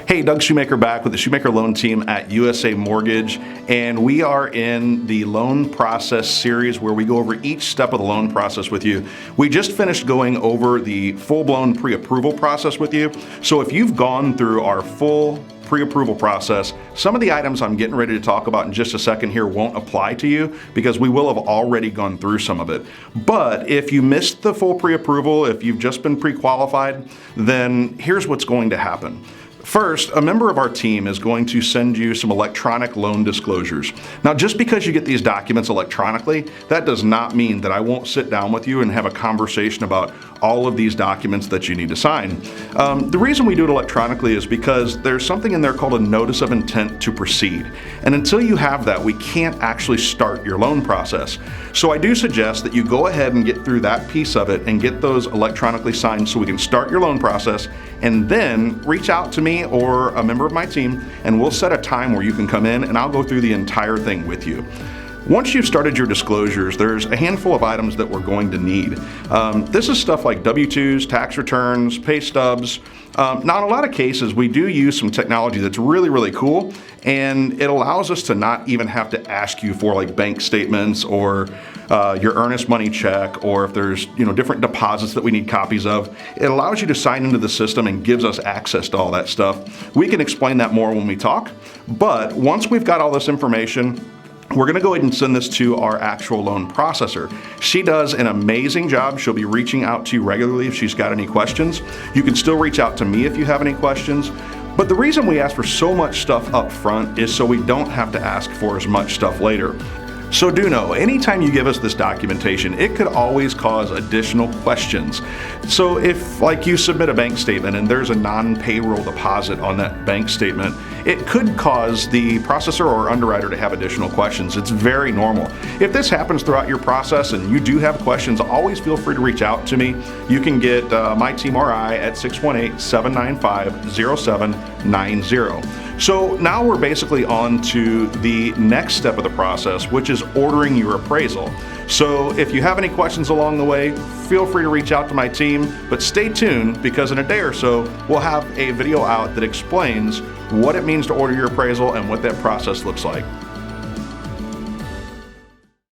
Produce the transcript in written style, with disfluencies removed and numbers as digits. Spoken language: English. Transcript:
Hey, Doug Shoemaker back with the Shoemaker Loan Team at USA Mortgage, and we are in the loan process series where we go over each step of the loan process with you. We just finished going over the full-blown pre-approval process with you, so if you've gone through our full pre-approval process, some of the items I'm getting ready to talk about in just a second here won't apply to you because we will have already gone through some of it. But if you missed the full pre-approval, if you've just been pre-qualified, then here's what's going to happen. First, a member of our team is going to send you some electronic loan disclosures. Now, just because you get these documents electronically, that does not mean that I won't sit down with you and have a conversation about all of these documents that you need to sign. The reason we do it electronically is because there's something in there called a notice of intent to proceed. And until you have that, we can't actually start your loan process. So I do suggest that you go ahead and get through that piece of it and get those electronically signed so we can start your loan process, and then reach out to me or a member of my team and we'll set a time where you can come in and I'll go through the entire thing with you. Once you've started your disclosures, there's a handful of items that we're going to need. This is stuff like W-2s, tax returns, pay stubs. Now, in a lot of cases, we do use some technology that's really, really cool, and it allows us to not even have to ask you for like bank statements or your earnest money check, or if there's different deposits that we need copies of. It allows you to sign into the system and gives us access to all that stuff. We can explain that more when we talk, but once we've got all this information, we're going to go ahead and send this to our actual loan processor. She does an amazing job. She'll be reaching out to you regularly if she's got any questions. You can still reach out to me if you have any questions. But the reason we ask for so much stuff up front is so we don't have to ask for as much stuff later. So do know, anytime you give us this documentation, it could always cause additional questions. So if you submit a bank statement and there's a non-payroll deposit on that bank statement, it could cause the processor or underwriter to have additional questions. It's very normal. If this happens throughout your process and you do have questions, always feel free to reach out to me. You can get my team or I at 618-795-0790. So now we're basically on to the next step of the process, which is ordering your appraisal. So if you have any questions along the way, feel free to reach out to my team, but stay tuned because in a day or so, we'll have a video out that explains what it means to order your appraisal and what that process looks like.